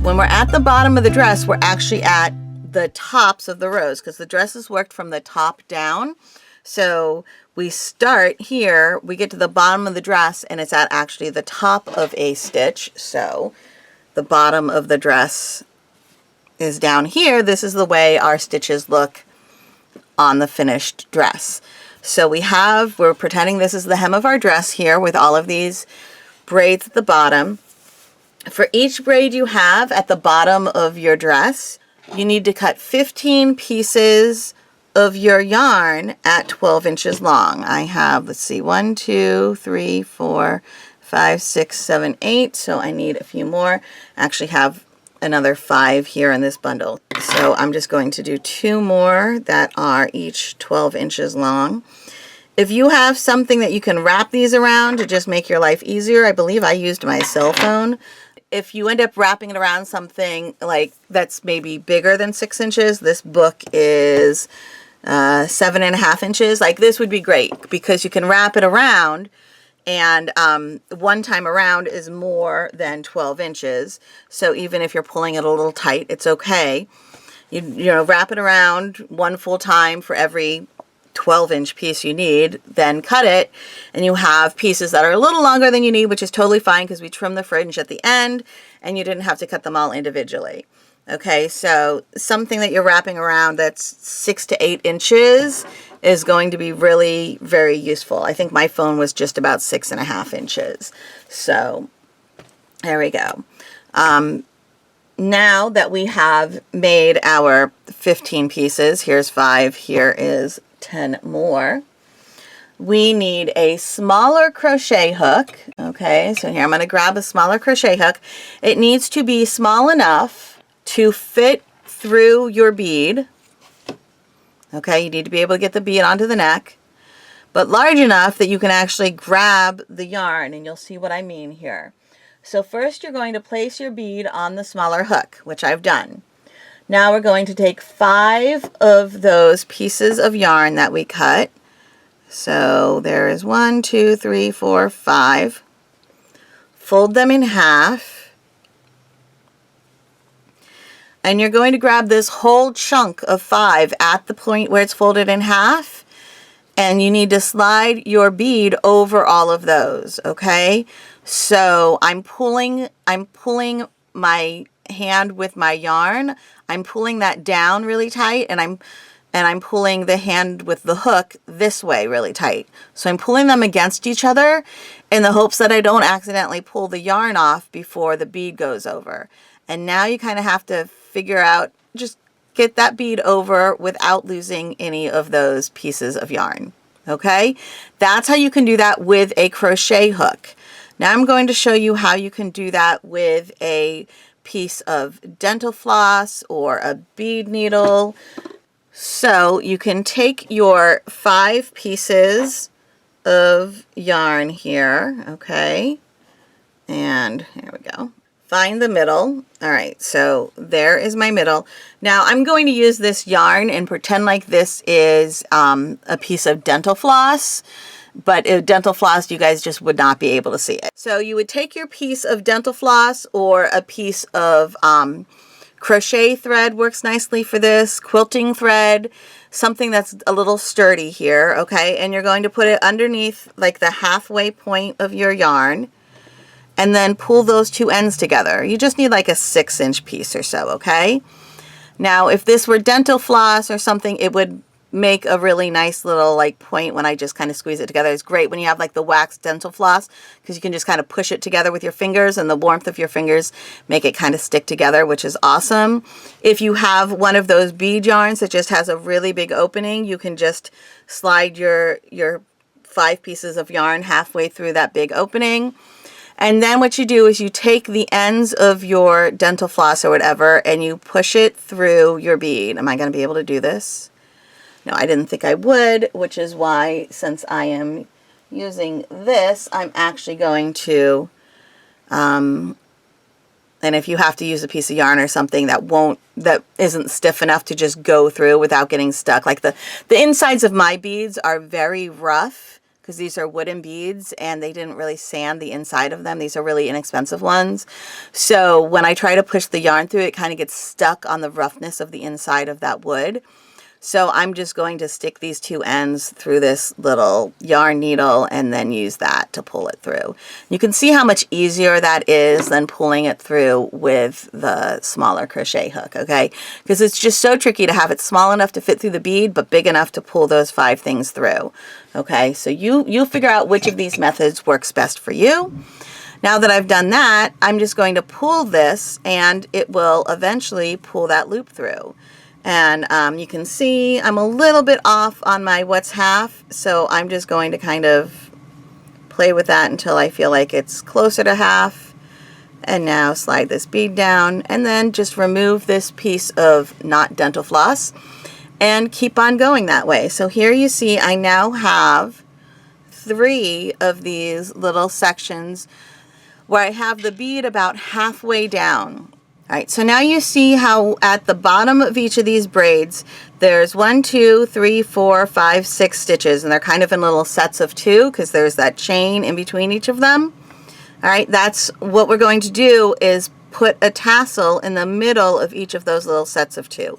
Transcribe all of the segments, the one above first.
when we're at the bottom of the dress, we're actually at the tops of the rows because the dress is worked from the top down. So we start here, we get to the bottom of the dress, and it's at actually the top of a stitch. So the bottom of the dress is down here. This is the way our stitches look on the finished dress. So we're pretending this is the hem of our dress here with all of these braids at the bottom. For each braid you have at the bottom of your dress, you need to cut 15 pieces of your yarn at 12 inches long. I have, let's see, 1, 2, 3, 4, 5, 6, 7, 8. So I need a few more. I actually have another 5 here in this bundle. So I'm just going to do 2 more that are each 12 inches long. If you have something that you can wrap these around to just make your life easier, I believe I used my cell phone. If you end up wrapping it around something like that's maybe bigger than 6 inches, this book is 7.5 inches. Like this would be great because you can wrap it around, and one time around is more than 12 inches. So even if you're pulling it a little tight, it's okay. You know, wrap it around one full time for every 12-inch piece you need, then cut it, and you have pieces that are a little longer than you need, which is totally fine because we trim the fringe at the end and you didn't have to cut them all individually. Okay, so something that you're wrapping around that's 6 to 8 inches is going to be really very useful. I think my phone was just about 6.5 inches. So there we go. Now that we have made our 15 pieces, here's 5, here is 10 more. We need a smaller crochet hook. Okay, so here I'm going to grab a smaller crochet hook. It needs to be small enough to fit through your bead. Okay, you need to be able to get the bead onto the neck, but large enough that you can actually grab the yarn, and you'll see what I mean here. So first you're going to place your bead on the smaller hook, which I've done. Now we're going to take 5 of those pieces of yarn that we cut. So there is 1, 2, 3, 4, 5. Fold them in half. And you're going to grab this whole chunk of 5 at the point where it's folded in half. And you need to slide your bead over all of those, okay? So I'm pulling my hand with my yarn. I'm pulling that down really tight, and I'm pulling the hand with the hook this way really tight. So I'm pulling them against each other in the hopes that I don't accidentally pull the yarn off before the bead goes over. And now you kind of have to figure out, just get that bead over without losing any of those pieces of yarn. Okay? That's how you can do that with a crochet hook. Now I'm going to show you how you can do that with a piece of dental floss or a bead needle. So you can take your 5 pieces of yarn here, okay, and here we go. Find the middle. All right, so there is my middle. Now I'm going to use this yarn and pretend like this is a piece of dental floss. But dental floss, you guys just would not be able to see it. So you would take your piece of dental floss, or a piece of crochet thread works nicely for this, quilting thread, something that's a little sturdy here, okay? And you're going to put it underneath like the halfway point of your yarn, and then pull those 2 ends together. You just need like a 6-inch piece or so, okay? Now, if this were dental floss or something, it would make a really nice little like point when I just kind of squeeze it together. It's great when you have like the wax dental floss because you can just kind of push it together with your fingers, and the warmth of your fingers make it kind of stick together, which is awesome. If you have one of those bead yarns that just has a really big opening, you can just slide your 5 pieces of yarn halfway through that big opening. And then what you do is you take the ends of your dental floss or whatever and you push it through your bead. Am I going to be able to do this? No, I didn't think I would, which is why, since I am using this, I'm actually going to, and if you have to use a piece of yarn or something that isn't stiff enough to just go through without getting stuck, like the insides of my beads are very rough because these are wooden beads and they didn't really sand the inside of them. These are really inexpensive ones. So when I try to push the yarn through, it kind of gets stuck on the roughness of the inside of that wood. So I'm just going to stick these two ends through this little yarn needle and then use that to pull it through. You can see how much easier that is than pulling it through with the smaller crochet hook, okay? Because it's just so tricky to have it small enough to fit through the bead, but big enough to pull those 5 things through, okay? So you figure out which of these methods works best for you. Now that I've done that, I'm just going to pull this and it will eventually pull that loop through. And you can see I'm a little bit off on my what's half, so I'm just going to kind of play with that until I feel like it's closer to half. And now slide this bead down and then just remove this piece of not dental floss and keep on going that way. So here you see I now have 3 of these little sections where I have the bead about halfway down. All right, so now you see how at the bottom of each of these braids, there's 1, 2, 3, 4, 5, 6 stitches, and they're kind of in little sets of 2 because there's that chain in between each of them. All right, that's what we're going to do, is put a tassel in the middle of each of those little sets of 2.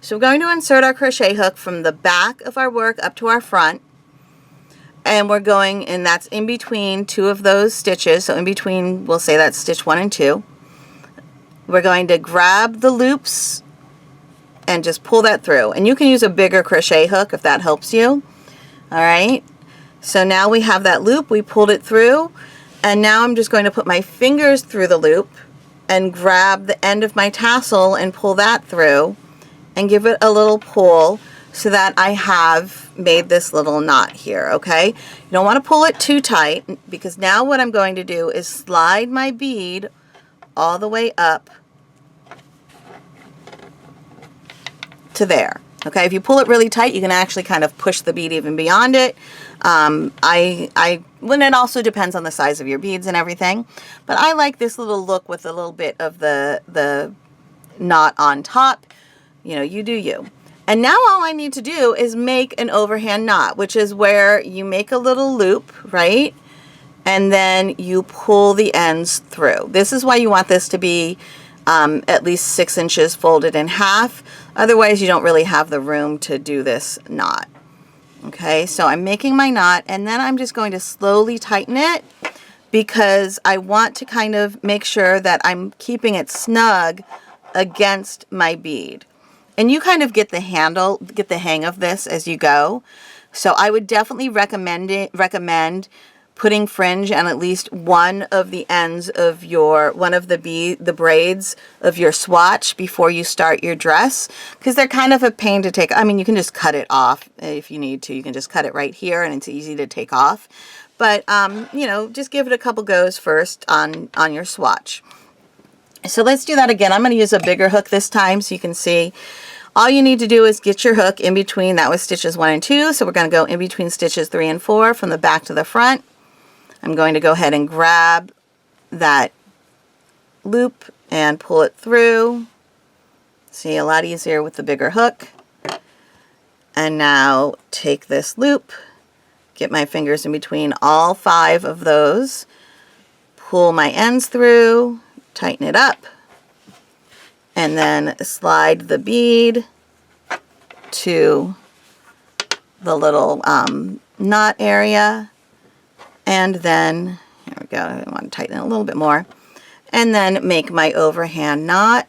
So we're going to insert our crochet hook from the back of our work up to our front. And we're going, and that's in between 2 of those stitches. So in between, we'll say that's stitch 1 and 2. We're going to grab the loops and just pull that through. And you can use a bigger crochet hook if that helps you. All right. So now we have that loop. We pulled it through. And now I'm just going to put my fingers through the loop and grab the end of my tassel and pull that through and give it a little pull so that I have made this little knot here, okay? You don't want to pull it too tight because now what I'm going to do is slide my bead all the way up to there. Okay, if you pull it really tight, you can actually kind of push the bead even beyond it. Well, it also depends on the size of your beads and everything, but I like this little look with a little bit of the knot on top. You know, you do you. And now all I need to do is make an overhand knot, which is where you make a little loop, right? And then you pull the ends through. This is why you want this to be at least 6 inches folded in half. Otherwise, you don't really have the room to do this knot. Okay, so I'm making my knot, and then I'm just going to slowly tighten it because I want to kind of make sure that I'm keeping it snug against my bead. And you kind of get the hang of this as you go. So I would definitely recommend putting fringe on at least one of the ends of the braids of your swatch before you start your dress, because they're kind of a pain to take. I mean, you can just cut it off if you need to. You can just cut it right here and it's easy to take off. But, you know, just give it a couple goes first on your swatch. So let's do that again. I'm going to use a bigger hook this time so you can see. All you need to do is get your hook in between. That was stitches 1 and 2. So we're going to go in between stitches 3 and 4 from the back to the front. I'm going to go ahead and grab that loop and pull it through. See, a lot easier with the bigger hook. And now take this loop, get my fingers in between all 5 of those, pull my ends through, tighten it up, and then slide the bead to the little knot area. And then, here we go, I want to tighten it a little bit more. And then make my overhand knot.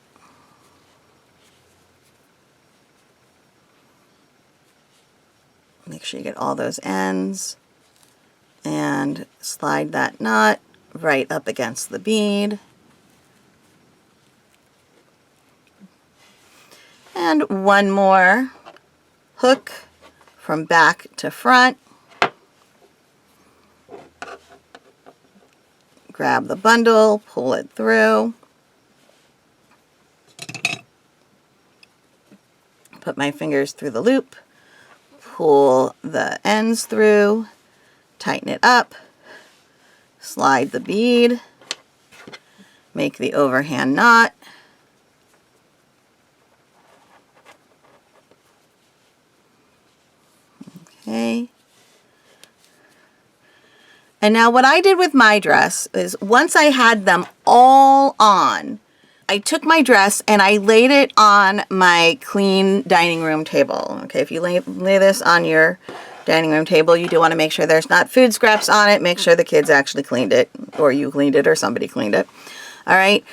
Make sure you get all those ends. And slide that knot right up against the bead. And one more hook from back to front. Grab the bundle, pull it through. Put my fingers through the loop, pull the ends through, tighten it up, slide the bead, make the overhand knot. Okay. And now what I did with my dress is once I had them all on, I took my dress and I laid it on my clean dining room table. Okay, if you lay this on your dining room table, you do want to make sure there's not food scraps on it. Make sure the kids actually cleaned it, or you cleaned it, or somebody cleaned it. All right.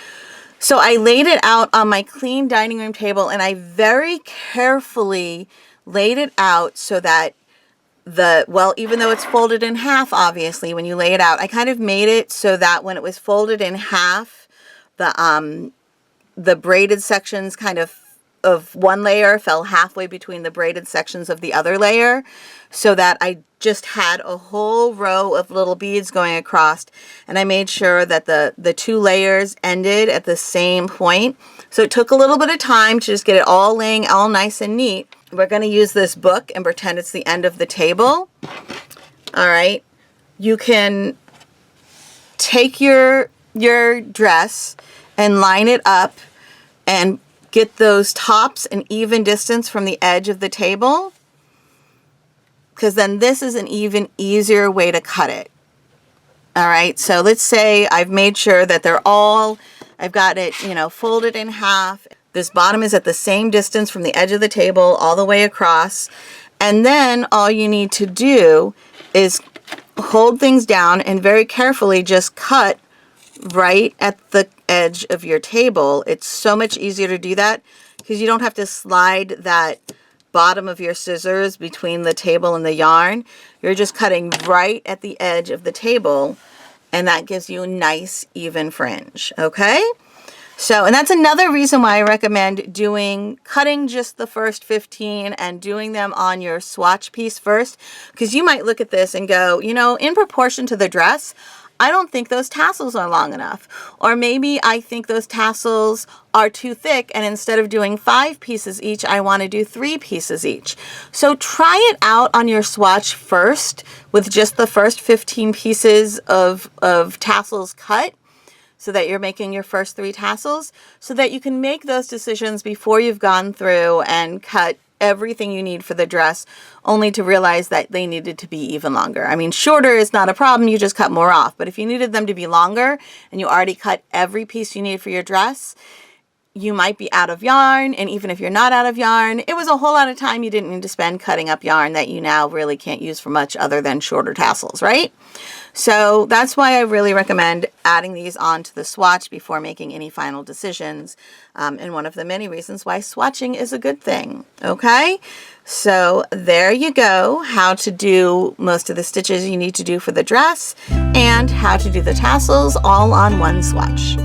So I laid it out on my clean dining room table, and I very carefully laid it out so that even though it's folded in half, obviously, when you lay it out, I kind of made it so that when it was folded in half, the braided sections kind of one layer fell halfway between the braided sections of the other layer, so that I just had a whole row of little beads going across, and I made sure that the two layers ended at the same point. So it took a little bit of time to just get it all laying all nice and neat. We're going to use this book and pretend it's the end of the table. All right. You can take your dress and line it up and get those tops an even distance from the edge of the table, because then this is an even easier way to cut it. All right, so let's say I've made sure that I've got it, folded in half. This bottom is at the same distance from the edge of the table all the way across. And then all you need to do is hold things down and very carefully just cut right at the edge of your table. It's so much easier to do that because you don't have to slide that bottom of your scissors between the table and the yarn. You're just cutting right at the edge of the table, and that gives you a nice even fringe. Okay, so, and that's another reason why I recommend cutting just the first 15 and doing them on your swatch piece first, because you might look at this and go, in proportion to the dress, I don't think those tassels are long enough. Or maybe I think those tassels are too thick, and instead of doing 5 pieces each, I want to do 3 pieces each. So try it out on your swatch first with just the first 15 pieces of tassels cut, so that you're making your first 3 tassels, so that you can make those decisions before you've gone through and cut everything you need for the dress, only to realize that they needed to be even longer. I mean, shorter is not a problem, you just cut more off. But if you needed them to be longer and you already cut every piece you need for your dress, you might be out of yarn. And even if you're not out of yarn, it was a whole lot of time you didn't need to spend cutting up yarn that you now really can't use for much other than shorter tassels, right? So that's why I really recommend adding these onto the swatch before making any final decisions. And one of the many reasons why swatching is a good thing. Okay, so there you go, how to do most of the stitches you need to do for the dress and how to do the tassels all on one swatch.